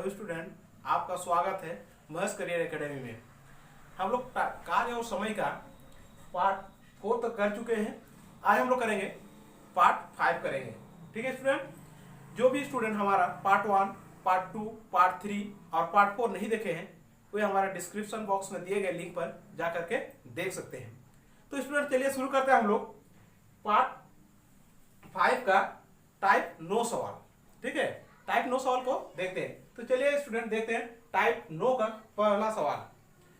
Hello student, आपका स्वागत है महस करियर एकेडमी में। हम लोग कार्य और समय का पार्ट 4 तक कर चुके हैं। आज हम लोग करेंगे पार्ट 5 करेंगे। ठीक है स्टूडेंट, जो भी स्टूडेंट हमारा पार्ट 1, पार्ट 2, पार्ट 3 और पार्ट 4 नहीं देखे हैं वे हमारे डिस्क्रिप्शन बॉक्स में दिए गए लिंक पर जा करके देख सकते हैं। तो स्टूडेंट चलिए शुरू करते हैं हम लोग पार्ट 5 का टाइप 9 सवाल। ठीक है, टाइप 9 सवाल को देखते हैं। तो चलिए स्टूडेंट देखते हैं टाइप 9 का पहला सवाल।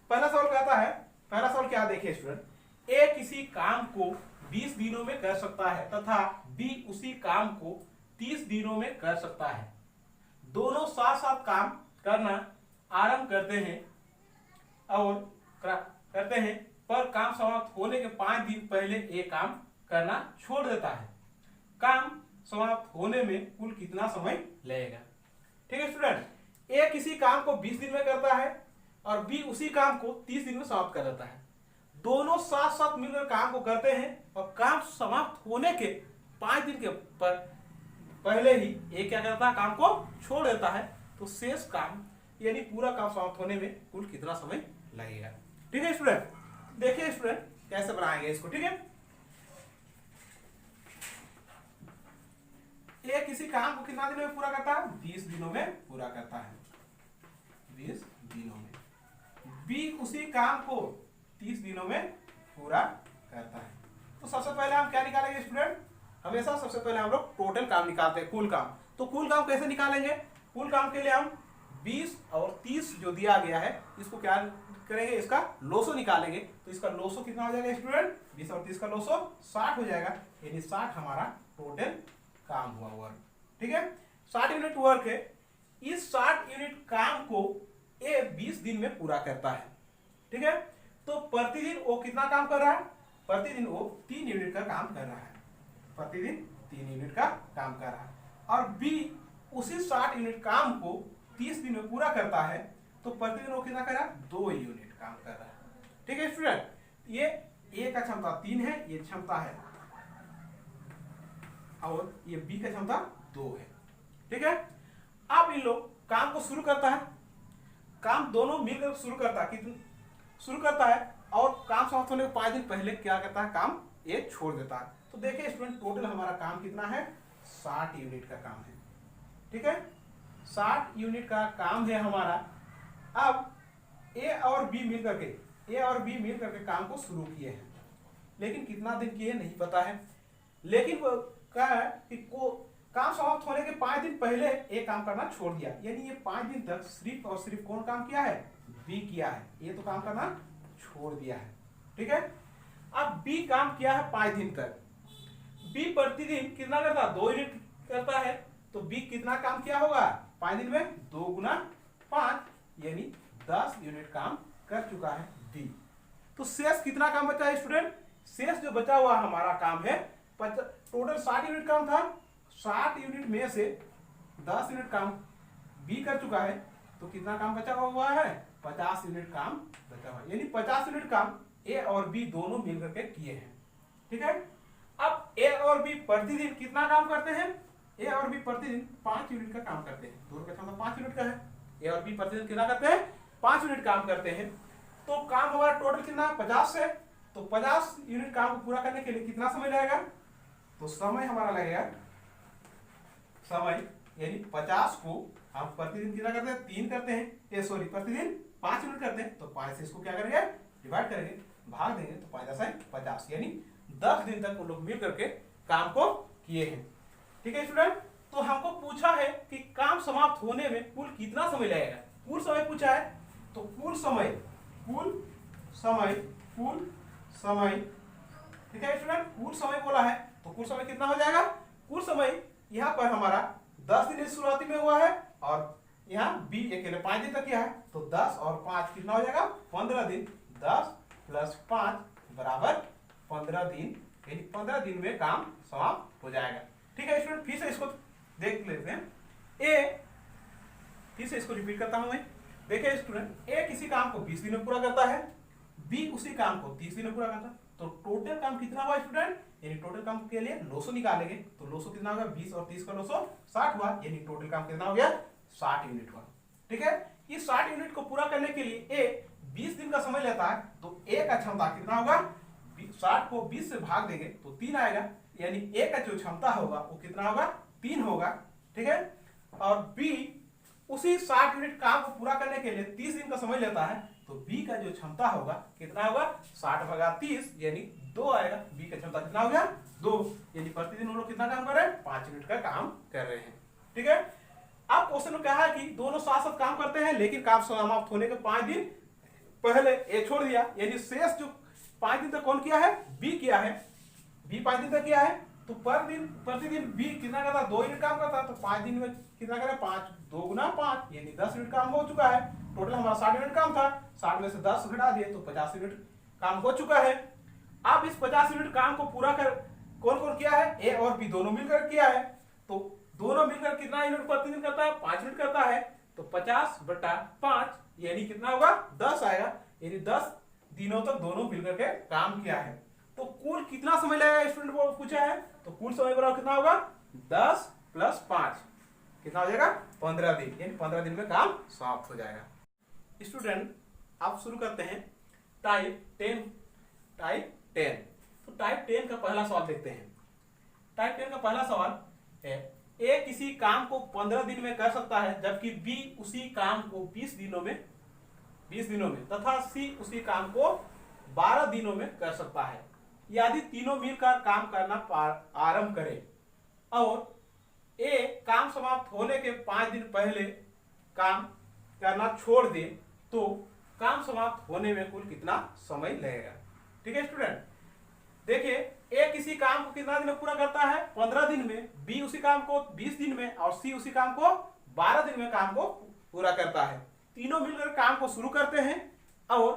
पहला सवाल कहता है, पहला सवाल क्या देखिए स्टूडेंट, ए किसी काम को 20 दिनों में कर सकता है तथा बी उसी काम को 30 दिनों में कर सकता है। दोनों साथ साथ काम करना आरंभ करते हैं और करते हैं, पर काम समाप्त होने के 5 दिन पहले ए काम करना छोड़ देता है। काम समाप्त होने में कुल कितना समय लगेगा? ठीक है स्टूडेंट, ए किसी काम को 20 दिन में करता है और बी उसी काम को 30 दिन में समाप्त कर देता है। दोनों साथ साथ मिलकर काम को करते हैं और काम समाप्त होने के 5 दिन के पर पहले ही ए क्या करता है, काम को छोड़ देता है। तो शेष काम यानी पूरा काम समाप्त होने में कुल कितना समय लगेगा? ठीक है स्टूडेंट, देखिए स्टूडेंट कैसे बनाएंगे इसको। ठीक है, ए किसी काम को कितना दिनों में पूरा करता है? 20 दिनों में पूरा करता है, 20 दिनों में। बी उसी काम को 30 दिनों में पूरा करता है। तो सबसे पहले हम क्या निकालेंगे स्टूडेंट? हमेशा सबसे पहले हम लोग टोटल काम निकालते हैं, कुल काम। तो कुल काम कैसे निकालेंगे? कुल काम के लिए हम 20 और 30 जो दिया गया है इसको क्या करेंगे, इसका लोसो निकालेंगे। तो इसका लोसो कितना हो जाएगा स्टूडेंट? 20 और 30 का लोसो 60 हो जाएगा, यानी 60 हमारा टोटल काम हुआ वर्क। ठीक है, 60 यूनिट वर्क है। इस 60 यूनिट काम को ए 20 दिन में पूरा करता है। ठीक है, तो प्रतिदिन वो कितना काम कर रहा है? प्रतिदिन वो 3 यूनिट का काम कर रहा है, प्रतिदिन 3 यूनिट का काम कर रहा है। और बी उसी 60 यूनिट काम को 30 दिन में पूरा करता है, तो प्रतिदिन वो कितना कर रहा है? 2 यूनिट काम कर रहा है। ठीक है स्टूडेंट, ये ए का क्षमता 3 है, ये क्षमता है, और ये बी का क्षमता 2 है। ठीक है, अब इन लोग काम को शुरू करता है, काम दोनों मिलकर शुरू करता है, शुरू करता है और काम समाप्त होने के 5 दिन पहले क्या करता है, काम ये छोड़ देता है। तो देखिए स्टूडेंट टोटल हमारा काम कितना है? 60 यूनिट का काम है। ठीक है, 60 यूनिट का काम है हमारा। अब ए और बी मिलकर के काम को शुरू किए हैं, लेकिन कितना दिन किए नहीं पता है। लेकिन वो क्या है कि काम समाप्त होने के 5 दिन पहले ए काम करना छोड़ दिया, यानी ये 5 दिन तक सिर्फ और सिर्फ कौन काम किया है? बी किया है। ये तो काम करना छोड़ दिया है। ठीक है, अब बी काम किया है 5 दिन तक। बी प्रतिदिन कितना करता है? 2 यूनिट करता है। तो बी कितना काम किया होगा 5 दिन में? 2 गुना 5 यानी 10 यूनिट काम कर चुका है बी। तो शेष कितना काम बचा है स्टूडेंट? शेष जो बचा हुआ हमारा काम है, टोटल 60 यूनिट काम था, 60 यूनिट में से 10 यूनिट काम बी कर चुका है। तो कितना काम बचा हुआ है? 50 यूनिट काम बचा हुआ है, यानी 50 यूनिट काम ए और बी दोनों मिलकर के किए हैं। ठीक है, अब ए और बी प्रतिदिन कितना काम करते हैं? ए और बी प्रतिदिन 5 यूनिट का काम करते हैं। दोनों का क्षमता 5 यूनिट का है। ए और बी प्रतिदिन कितना करते हैं? 5 यूनिट काम करते हैं। तो काम हमारा टोटल कितना है? 50 है। तो 50 यूनिट काम को पूरा करने के लिए कितना समय लगेगा? तो समय हमारा लगेगा, समय यानी 50 को हम प्रतिदिन कितना करते हैं? 3 करते हैं, प्रतिदिन 5 यूनिट करते हैं। तो 5 से इसको क्या करेंगे? डिवाइड करेंगे, भाग देंगे। तो 5 50 यानी 10 दिन तक उन लोग मिल करके काम को किए हैं। ठीक है स्टूडेंट, तो हमको पूछा है कि काम समाप्त होने में कुल कितना समय लगेगा? कुल समय पूछा है, तो कुल समय ठीक है स्टूडेंट, कुल समय बोला है, तो कुल समय कितना हो जाएगा? कुल समय यहाँ पर हमारा 10 दिन शुरुआती में हुआ है और यहाँ बी अकेले 5 दिन तक किया है। तो 10 और 5 कितना हो जाएगा? 15 दिन। 10 प्लस 5 बराबर 15 दिन, यानी 15 दिन में काम समाप्त हो जाएगा। ठीक है स्टूडेंट, फिर से इसको देख लेते हैं। ए फिर से इसको रिपीट करता हूं मैं। देखिए स्टूडेंट, ए किसी काम को 20 दिन में पूरा करता है, बी उसी काम को 30 दिन में पूरा करता है। तो टोटल काम कितना हुआ स्टूडेंट? यानी टोटल काम के लिए लोसो निकालेंगे। तो लोसो कितना होगा? 20 और 30 का लोसो 60 हुआ, यानी टोटल काम कितना हो गया? 60 यूनिट हुआ। ठीक है। इस 60 यूनिट को पूरा करने के लिए ए 20 दिन का समय लेता है, तो ए का क्षमता कितना होगा, 60 को 20 से भाग देंगे तो 3 आएगा, यानी ए का जो क्षमता होगा वो कितना होगा, 3 होगा, ठीक है। और बी उसी 60 यूनिट काम को पूरा करने के लिए 30 दिन का समय लेता है, तो बी का जो क्षमता होगा कितना होगा, 60 भागा 30 यानी 2 आएगा। बी का क्षमता कितना हो गया, 2, यानी प्रतिदिन हम लोग कितना काम कर रहे हैं, 5 यूनिट का काम कर रहे हैं, ठीक है। अब क्वेश्चन में कहा है कि दोनों साथ साथ काम करते हैं, लेकिन काम समाप्त होने के 5 दिन पहले ए छोड़ दिया, यानी शेष जो 5 दिन तक कौन किया है, बी किया है, बी 5 दिन तक किया है, तो प्रतिदिन बी कितना करता है, 2 यूनिट काम करता है, तो 5 दिन में कितना करे, 5 2 गुना 5 यानी 10 यूनिट काम हो चुका है। टोटल हमारा 60 यूनिट काम था, 60 में से 10 घटा दिए तो 50 यूनिट काम हो चुका है। अब इस 50 यूनिट काम को पूरा कर कौन कौन किया है, ए और बी दोनों मिलकर किया है, तो दोनों मिलकर कितना यूनिट प्रतिदिन करता है, 5 यूनिट करता है, तो 50/5 यानी कितना होगा, 10 आएगा, यानी 10 दिनों तक दोनों मिलकर के काम किया है। तो कुल कितना समय लगेगा, स्टूडेंट को पूछा है, तो कुल समय बराबर कितना होगा, 10 + 5 कितना हो जाएगा, 15 दिन, यानी 15 दिन में काम समाप्त हो जाएगा। स्टूडेंट आप शुरू करते हैं टाइप 10। तो टाइप 10 का पहला सवाल देखते हैं। टाइप 10 का पहला सवाल है, ए किसी काम को 15 दिन में कर सकता है, जबकि बी उसी काम को 20 दिनों में तथा सी उसी काम को 12 दिनों में कर सकता है। यदि तीनों मिलकर काम करना आरंभ करें और ए काम समाप्त होने के 5 दिन पहले काम करना छोड़ दे, तो काम समाप्त होने में कुल कितना समय लगेगा, ठीक है स्टूडेंट। देखिए ए किसी काम को कितना दिन में पूरा करता है, 15 दिन में, बी उसी काम को 20 दिन में और सी उसी काम को 12 दिन में काम को पूरा करता है। तीनों मिलकर काम को शुरू करते हैं और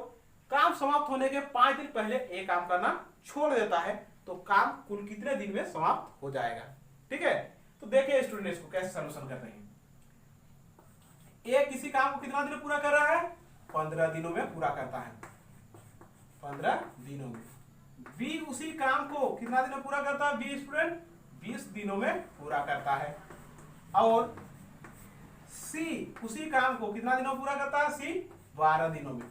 काम समाप्त होने के 5 दिन पहले ए काम करना छोड़ देता है, तो काम कुल कितने दिन में समाप्त हो जाएगा, ठीक है। तो देखिए स्टूडेंट इसको कैसे सॉल्यूशन करते हैं। ए किसी काम को कितना दिन में पूरा कर रहा है, 15 दिनों में पूरा करता है, 15 दिनों में। बी उसी काम को कितना दिन में पूरा करता है, बी स्टूडेंट 20 दिनों में पूरा करता है। और सी उसी काम को कितना दिनों में पूरा करता है, सी 12 दिनों में।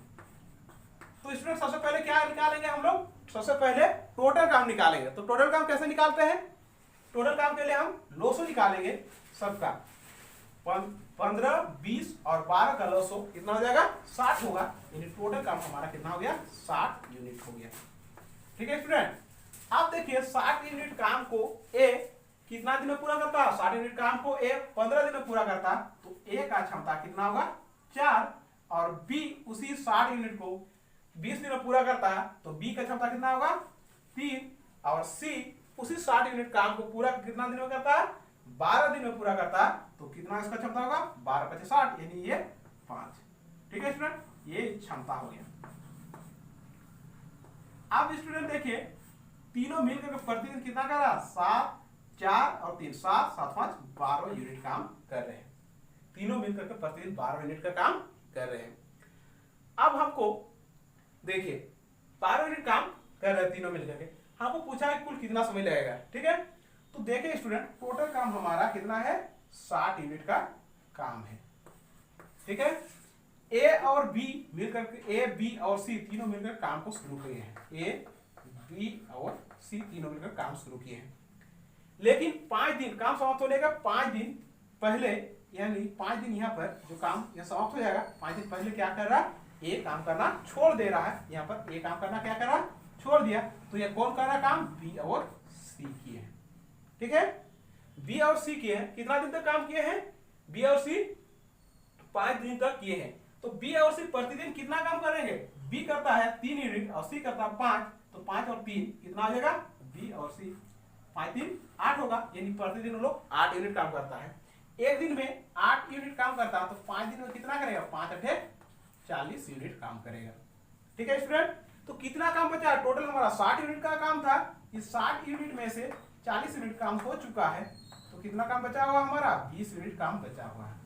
तो स्टूडेंट सबसे पहले क्या निकालेंगे हम लोग, सबसे पहले टोटल काम निकालेंगे। तो टोटल काम कैसे निकालते हैं, टोटल काम के लिए हम लोसो निकालेंगे सबका, 15, 20 और 12 का लोसो कितना हो जाएगा, 60 होगा, यानी टोटल काम हमारा कितना हो गया, 60 यूनिट हो गया, ठीक है स्टूडेंट। आप देखिए 60 यूनिट काम को ए कितना दिन में पूरा करता है, 60 यूनिट काम को ए 15 दिन में पूरा करता, तो ए का क्षमता कितना होगा, 4, और बी उसी 60 यूनिट को 20 दिन में पूरा करता है, तो बी का क्षमता कितना होगा, 3, और सी उसी 60 यूनिट काम को पूरा कितना दिन में करता है, 12 दिन में पूरा करता है, तो कितना इसका क्षमता होगा, 12 × 5 = 60, यानी ये 5, ठीक है स्टूडेंट, ये क्षमता हो गया। अब स्टूडेंट देखिए तीनों मिलकर प्रतिदिन कितना कर रहा है, 7, 4 और 3, 7, 7, 5, 12 यूनिट काम कर रहे हैं। तीनों मिलकर के प्रतिदिन 12 यूनिट का काम कर रहे हैं। अब हमको देखिए 12 यूनिट काम कर रहे हैं तीनों मिलकर के, हमको पूछा है कुल कितना समय लगेगा, ठीक है। तो देखिए स्टूडेंट टोटल काम हमारा कितना है, 60 यूनिट का काम है, ठीक है। ए और बी मिलकर के, ए बी और सी तीनों मिलकर काम को शुरू किए हैं, ए बी और सी तीनों मिलकर काम शुरू किए हैं, लेकिन 5 दिन काम समाप्त होने का 5 दिन पहले, यानी 5 दिन यहाँ पर जो काम यह समाप्त हो जाएगा, 5 दिन पहले क्या कर रहा है, ए काम करना छोड़ दे रहा है, यहाँ पर ए काम करना क्या कर रहा है, छोड़ दिया, तो ये कौन कर रहा है काम, बी और सी किए हैं, ठीक है। बी और सी किए हैं, कितना दिन तक काम किए हैं, बी और सी 5 दिन तक किए हैं, तो बी और सी प्रतिदिन कितना काम करेंगे, बी करता है 3 यूनिट और सी करता है 5, तो 5 और 3 कितना हो जाएगा, बी और सी 5 3 8 होगा, यानी प्रतिदिन हम लोग 8 यूनिट काम करता है। एक दिन में 8 यूनिट काम करता है, तो 5 दिन में कितना करेगा, 5 × 8 = 40 यूनिट काम करेगा, ठीक है स्टूडेंट। तो कितना काम बचा, टोटल हमारा 60 यूनिट का काम था, इस 60 यूनिट में से 40 यूनिट काम हो चुका है, तो कितना काम बचा हुआ हमारा, 20 यूनिट काम बचा हुआ है।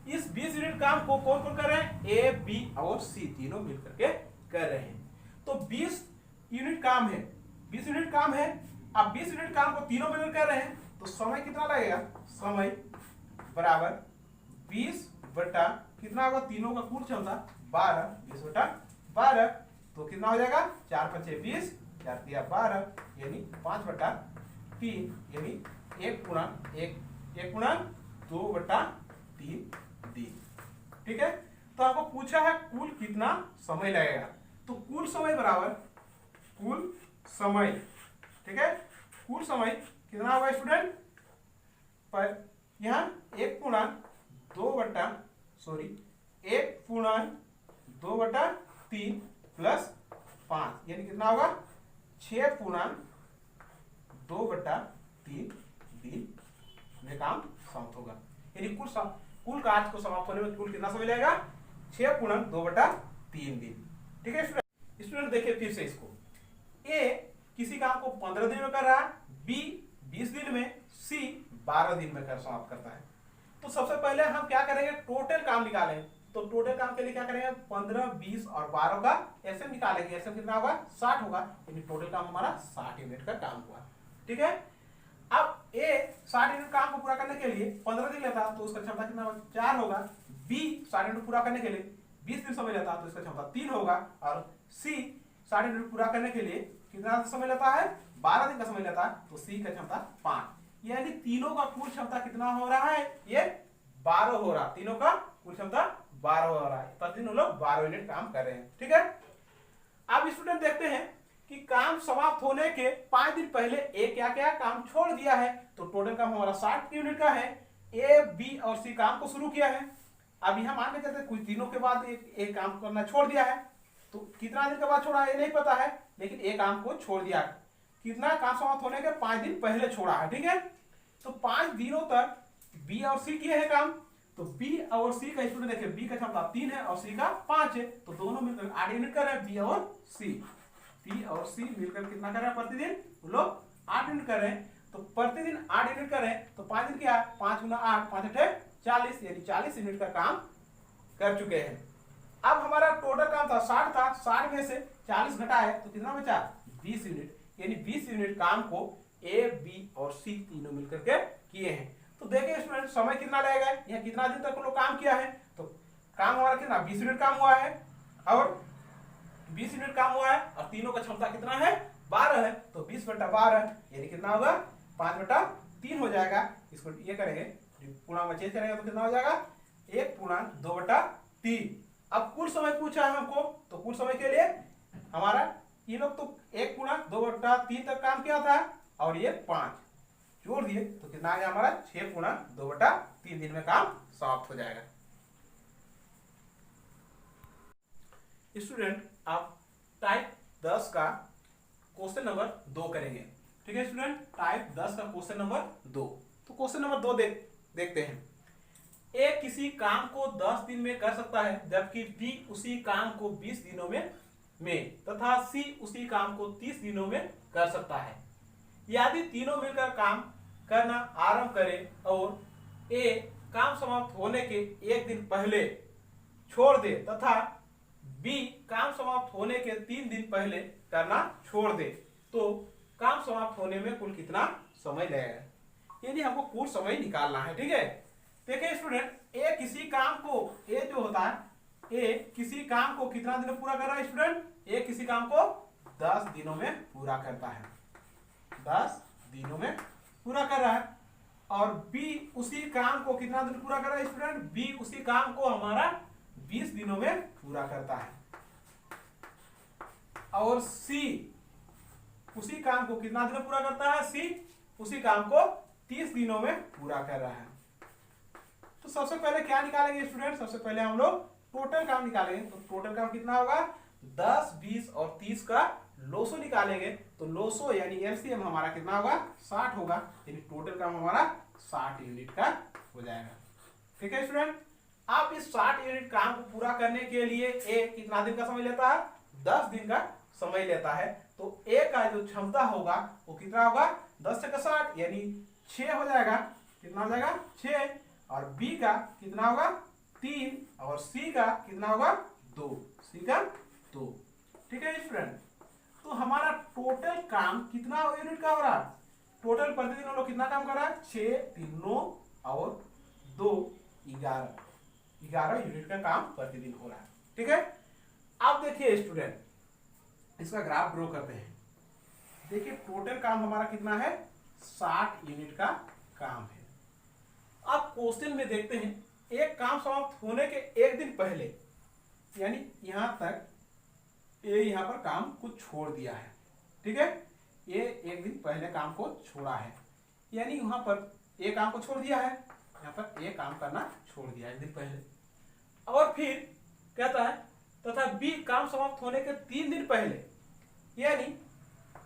इस 20 यूनिट काम को कौन कौन कर रहे हैं, ए बी और सी तीनों मिलकर के कर रहे हैं। तो 20 यूनिट काम है, 20 यूनिट काम है। अब 20 यूनिट काम को तीनों मिलकर कर रहे हैं, तो समय कितना लगेगा, समय बराबर 20 बटा कितना होगा, तीनों का कुल क्षमता 12, 20 बटा 12, तो कितना हो जाएगा, 4 पचे 20, 4 दिया 12, यानी 5 बटा 3, यानी 1 गुणा 2 बटा 3 दिन। ठीक है, तो आपको पूछा है कुल कितना समय लगेगा, तो कुल समय बराबर कुल समय, ठीक है, कुल समय कितना होगा स्टूडेंट, पर यहाँ 1 पूर्णांक 2 बटा 3 प्लस 5, यानी कितना होगा, 6 पूर्णांक 2 बटा 3 दिन में काम समाप्त होगा। यानी कुल कार्य को समाप्त होने में कुल कितना समय लगेगा, 6 पूर्णांक 2 बटा 3 दिन। ठीक है स्टूडेंट, देखिए फिर से इसको, ए किसी काम को 15 दिन में कर रहा है, बी 20 दिन में, सी 12 दिन में कर समाप्त करता है। तो सबसे पहले हम क्या करेंगे, टोटल काम निकालें। तो टोटल काम के लिए क्या करेंगे, 15, 20 और 12 का एसएम निकालेंगे। एसएम कितना होगा, 60 होगा, यानी टोटल काम हमारा 60 यूनिट का काम हुआ। ठीक है, अब ए 60 यूनिट काम को पूरा करने के लिए 15 दिन लेता तो उसका क्षमता कितना 4 होगा। बी 60 यूनिट पूरा करने के लिए 20 दिन समय लेता तो इसका क्षमता 3 होगा। और सी 60 यूनिट पूरा करने के लिए कितना समय लेता है, 12 दिन का समय लेता है, तो सी का क्षमता 5, यानी तीनों का कुल क्षमता कितना हो रहा है, ये 12 हो रहा, तीनों का कुल क्षमता 12 हो रहा है। प्रतिदिन लोग 12 यूनिट काम कर रहे हैं। ठीक है, अब स्टूडेंट देखते हैं कि काम समाप्त होने के 5 दिन पहले ए क्या क्या काम छोड़ दिया है। तो टोटल काम हमारा 60 यूनिट का है, ए बी और सी काम को शुरू किया है। अब यहां मान के चलते कुछ दिनों के बाद एक काम करना छोड़ दिया है, तो कितना दिन के बाद छोड़ा है ये नहीं पता है, लेकिन एक काम को छोड़ दिया। कितना काम समाप्त होने के 5 दिन पहले छोड़ा है। ठीक है, तो 5 दिनों तक बी और सी किए हैं काम। तो बी और सी का स्टूडेंट देखिए, बी का क्षमता 3 है और सी का 5 है, तो दोनों मिलकर 8 यूनिट कर रहे हैं, बी और सी। बी और सी मिलकर कितना कर रहे हैं प्रतिदिन, वो लोग 8 यूनिट कर रहे हैं। तो प्रतिदिन 8 यूनिट कर रहे हैं, तो 5 दिन क्या, 5 गुना 8, 5 8 40, यानी 40 यूनिट का काम कर चुके हैं। अब हमारा टोटल काम था 60 था, 60 में से 40 घटाए तो कितना बचा, 20 यूनिट, यानी 20 यूनिट काम को ए बी और सी तीनों मिलकर के किए हैं। तो देखिए स्टूडेंट, समय कितना लगेगा, यहाँ कितना दिन तक लोग काम किया है, तो काम हमारा कितना 20 यूनिट काम हुआ है, और 20 यूनिट काम हुआ है, और तीनों का क्षमता कितना है 12 है, तो 20 बटा 12 यानी कितना होगा, 5 बटा 3 हो जाएगा। इसको ये करेंगे, पूर्णांक में चेंज करेंगे तो कितना हो जाएगा, 1 पूर्णांक 2 बटा 3। अब कुल समय पूछा है हमको, तो कुल समय के लिए हमारा ये लोग तो 1 पूर्णांक 2 बटा 3 तक काम किया था, और ये 5 जोड़ दिए तो कितना आ गया हमारा, 6 पूर्णांक 2 बटा 3 दिन में काम समाप्त हो जाएगा। स्टूडेंट, आप टाइप 10 का क्वेश्चन नंबर 2 करेंगे। ठीक है स्टूडेंट, टाइप 10 का क्वेश्चन नंबर 2। तो क्वेश्चन नंबर 2 देखते हैं। ए किसी काम को 10 दिन में कर सकता है, जबकि बी उसी काम को 20 दिनों में तथा सी उसी काम को 30 दिनों में कर सकता है। यदि तीनों मिलकर काम करना आरंभ करें और ए काम समाप्त होने के 1 दिन पहले छोड़ दे तथा बी काम समाप्त होने के 3 दिन पहले करना छोड़ दे, तो काम समाप्त होने में कुल कितना समय लगेगा, यानी हमको कुल समय निकालना है। ठीक है, देखिए स्टूडेंट, ए किसी काम को, ए जो होता है, ए किसी काम को कितना दिन में पूरा कर रहा है स्टूडेंट, ए किसी काम को 10 दिनों में पूरा करता है, 10 दिनों में पूरा कर रहा है। और बी उसी काम को कितना दिन पूरा कर रहा है स्टूडेंट, बी उसी काम को हमारा 20 दिनों में पूरा करता है। और सी उसी काम को कितना दिन में पूरा करता है, सी उसी काम को 30 दिनों में पूरा कर रहा है। तो सबसे पहले क्या निकालेंगे स्टूडेंट, सबसे पहले हम लोग टोटल काम निकालेंगे। तो टोटल काम कितना होगा, 10, 20 और 30 का लोसो निकालेंगे, तो लोसो यानी एलसीएम हमारा कितना होगा, 60 होगा, यानी टोटल काम हमारा 60 यूनिट का हो जाएगा। ठीक है स्टूडेंट, आप इस 60 यूनिट काम को पूरा करने के लिए ए कितना दिन का समय लेता है, 10 दिन का समय लेता है। तो ए का जो क्षमता होगा वो कितना होगा, 10 से 60 यानी 6 हो जाएगा, कितना हो जाएगा 6, और बी का कितना होगा 3, और सी का कितना होगा 2, सी का 2। ठीक है स्टूडेंट, तो हमारा टोटल काम कितना यूनिट का हो रहा है, टोटल प्रतिदिन हम लोग कितना काम कर रहा है, 6, 3, 9 और 2, 11 11 यूनिट का काम प्रतिदिन हो रहा है। ठीक है, अब देखिए स्टूडेंट, इसका ग्राफ ड्रॉ करते हैं। देखिए टोटल काम हमारा कितना है, 60 यूनिट का काम है। अब क्वेश्चन में देखते हैं, एक काम समाप्त होने के एक दिन पहले, यानी यहां तक ये यहां पर काम को छोड़ दिया है। ठीक है, ये एक दिन पहले काम को छोड़ा है, यानी वहां पर ए काम को छोड़ दिया है, यहाँ पर ए काम करना छोड़ दिया है एक दिन पहले। और फिर कहता है तथा बी काम समाप्त होने के 3 दिन पहले, यानी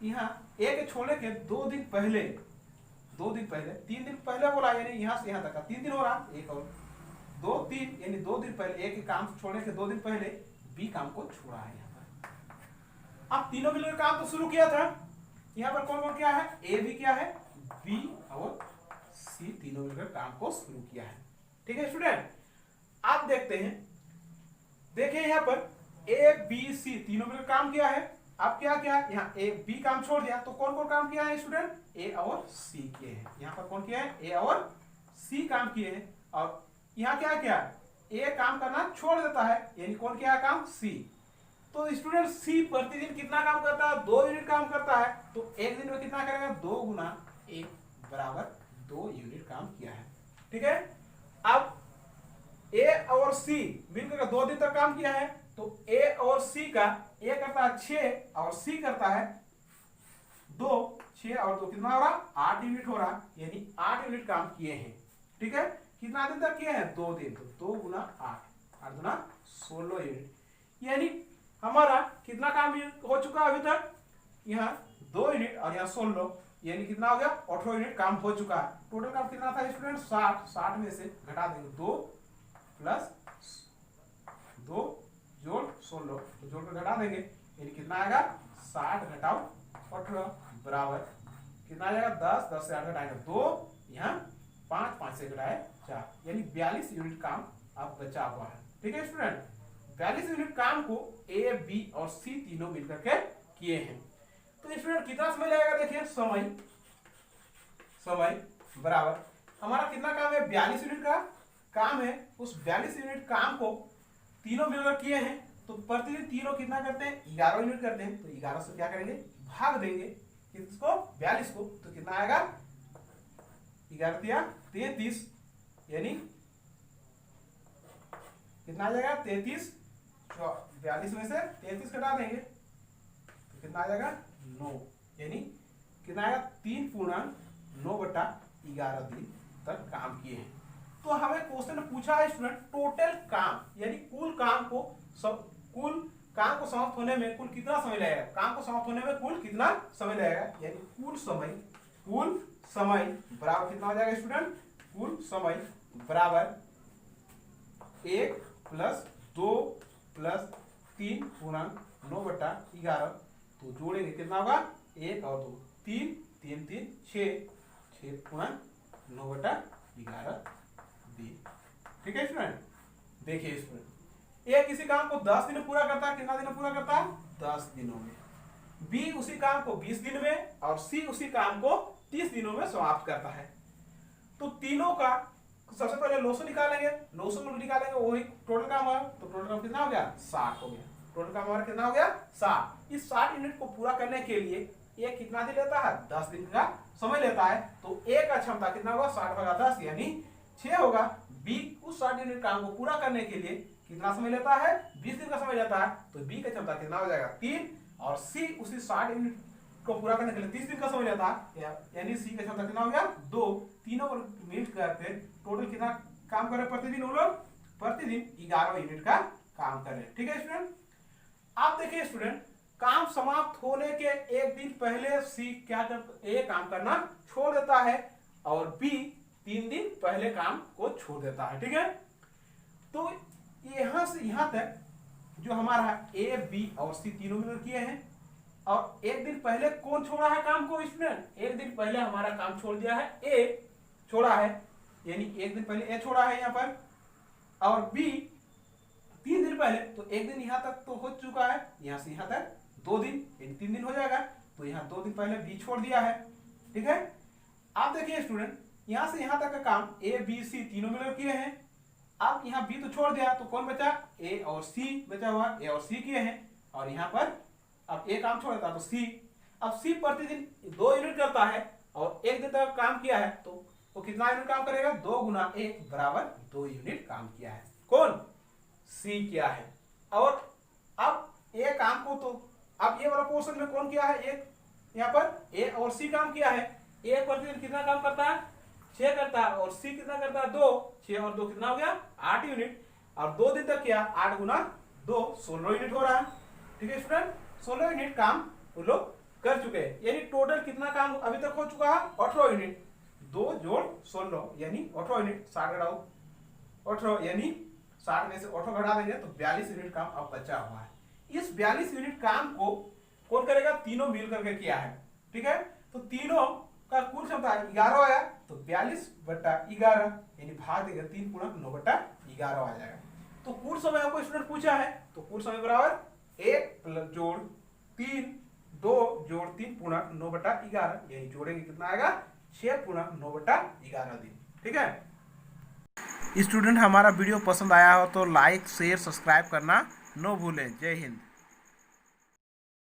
यहाँ ए के छोड़ने के 2 दिन पहले, 3 दिन पहले बोला, यानी यहाँ से यहाँ तक का 3 दिन हो रहा, एक और 2 3, यानी 2 दिन पहले ए के काम छोड़ने के 2 दिन पहले बी काम को छोड़ा है यहाँ पर। अब तीनों मिलकर काम तो शुरू किया था, यहाँ पर कौन कौन क्या है, ए भी क्या है, बी और सी तीनों मिलकर काम को शुरू किया है। ठीक है स्टूडेंट, आप देखते हैं, देखिए यहाँ पर ए बी सी तीनों मिलकर काम किया है। अब क्या क्या, यहाँ ए बी काम छोड़ दिया, तो कौन कौन काम किया है स्टूडेंट, ए और सी किए हैं। यहाँ पर कौन किया है, ए और सी काम किए हैं। और यहाँ क्या क्या, ए काम करना छोड़ देता है, यानी कौन किया है काम, सी। तो स्टूडेंट सी प्रतिदिन कितना काम करता है, 2 यूनिट काम करता है। तो एक दिन में कितना करेगा, 2 गुना 1 बराबर 2 यूनिट काम किया है। ठीक है, अब ए और सी मिलकर 2 दिन तक काम किया है, तो ए और सी का, ए करता है 6 और सी करता है 2, 6 और 2 कितना हो रहा, 8 यूनिट हो रहा, यानी 8 यूनिट काम किए हैं। ठीक है, कितना दिन तक किए हैं, 2 दिन, तो 2 गुना 8, 8 गुना 16 यूनिट, यानी हमारा कितना काम हो चुका अभी तक, यहाँ 2 यूनिट और यहाँ 16, यानी कितना हो गया, 18 यूनिट काम हो चुका है। टोटल काम कितना था स्टूडेंट, 60, 60 में से घटा देंगे 2 प्लस 2 जोड़ 16, तो जोड़ कर घटा देंगे, यानी कितना आएगा, 60 घटाओ 18 बराबर कितना आ जाएगा, 10, 10 से 8 घटाएंगे 2, यहाँ 5, 5 से घटाए 4, यानी 42 यूनिट काम अब बचा हुआ है। ठीक है स्टूडेंट, 42 यूनिट काम को ए बी और सी तीनों मिलकर के किए हैं। तो स्टूडेंट कितना समय लगेगा, देखिए समय बराबर हमारा कितना काम है, 42 यूनिट का काम है। उस 42 यूनिट काम को तीनों मिलकर किए हैं, तो प्रतिदिन तीनों कितना करते हैं, 11 यूनिट करते हैं। तो 11 से क्या करेंगे, भाग देंगे किसको, 42 को, तो कितना आएगा, 11 33, यानी कितना आ जाएगा, 33, 42 में से 33 घटा देंगे तो कितना आ जाएगा, 9, यानी कितना आएगा, 3 पूर्णांक 9/11 दिन तक काम किए हैं। तो हमें क्वेश्चन में पूछा है स्टूडेंट, टोटल काम, यानी कुल काम को समाप्त होने में कुल कितना समय लगेगा, काम को समाप्त होने में कुल कितना समय लगेगा, यानी कुल समय बराबर कितना हो जाएगा स्टूडेंट, कुल समय बराबर 1 प्लस 2 प्लस 3 पूर्णांक 9/11, तो जोड़ेंगे कितना होगा, 1 और 2, 3 3 3 6 पूर्णांक 9/11 दिन। ठीक है स्टूडेंट, देखिए स्टूडेंट, ए किसी काम को 10 दिन में पूरा करता है, कितना दिन में पूरा करता है, 10 दिनों में। बी उसी काम को 20 दिन में, और सी उसी काम को 30 दिनों में समाप्त करता है। तो तीनों का सबसे पहले लॉस निकालेंगे, लॉस निकालेंगे, वही टोटल काम है, तो टोटल काम कितना हो गया, 60 हो गया। टोटल काम हमारा कितना हो गया, 60। इस 60 यूनिट को पूरा करने के लिए ए कितना दिन लेता है, 10 दिन का समय लेता है। तो ए का क्षमता कितना होगा, 60/10, यानी 6 होगा। बी उस 60 यूनिट काम को पूरा करने के लिए कितना समय लेता है, 20 दिन का समय लेता है, तो बी का क्षमता कितना हो जाएगा, 3। और सी उसी 60 यूनिट को पूरा करने के लिए 30 दिन का समय लेता है, यानी सी का क्षमता कितना हो गया, 2। तीनों को मिल करके टोटल कितना काम कर रहे हैं प्रतिदिन, वो लोग प्रतिदिन 11 यूनिट का काम कर रहे हैं। ठीक है स्टूडेंट, आप देखिए स्टूडेंट, काम समाप्त होने के एक दिन पहले सी क्या कर, ए काम करना छोड़ देता है, और बी 3 दिन पहले काम को छोड़ देता है। ठीक है, तो यहां से यहां तक जो हमारा ए बी और सी तीनों मिलकर किए हैं, और एक दिन पहले कौन छोड़ा है काम को स्टूडेंट, एक दिन पहले हमारा काम छोड़ दिया है, ए छोड़ा है, यानी एक दिन पहले ए छोड़ा है यहाँ पर, और बी 3 दिन पहले, तो एक दिन यहाँ तक तो हो चुका है, यहाँ से यहाँ तक 2 दिन, यानी 3 दिन हो जाएगा, तो यहाँ 2 दिन पहले बी छोड़ दिया है। ठीक है, आप देखिए स्टूडेंट, यहाँ से यहाँ तक का काम ए बी सी तीनों मिलकर किए हैं, अब यहाँ बी तो छोड़ दिया तो कौन बचा, ए और सी बचा हुआ, ए और सी किए हैं, और यहाँ पर अब ए काम छोड़ देता तो सी। अब सी प्रतिदिन 2 यूनिट करता है और 1 दिन तक काम किया है, तो वो कितना यूनिट काम करेगा, 2 गुना 1 बराबर 2 यूनिट काम किया है। कौन, सी किया है। और अब ए काम को, तो अब ये वाला पोर्शन में कौन किया है, एक यहाँ पर ए और सी काम किया है। ए प्रतिदिन कितना काम करता है, 6 करता है, और सी कितना करता है, 2। 6 और 2 कितना हो गया, 8 यूनिट, और 2 दिन तक किया, 8 गुना 2 16 यूनिट हो रहा है। ठीक है स्टूडेंट, 16 यूनिट काम वो लोग कर चुके हैं, यानी टोटल कितना काम अभी तक हो चुका है, 18 यूनिट। 2 जोड़ 16 यानी 18 यूनिट, 60 घटाओ 18 यानी 60 में से 18 घटा देंगे तो 42 यूनिट काम अब बचा हुआ है। इस 42 यूनिट काम को कौन करेगा, तीनों मिल करके किया है। ठीक है, तो तीनों का कुल क्षमता 11 आया, तो 42/11 यानी भाग देगा 3 गुणा 9/11 आ जाएगा। तो कुल समय आपको स्टूडेंट पूछा है, तो कुल समय बराबर 1 जोड़ 3 2 जोड़ 3 गुणा 9/11, यही जोड़ेंगे कितना आएगा, 6 गुणा 9/11 दिन। ठीक है स्टूडेंट, हमारा वीडियो पसंद आया हो तो लाइक शेयर सब्सक्राइब करना न भूलें। जय हिंद।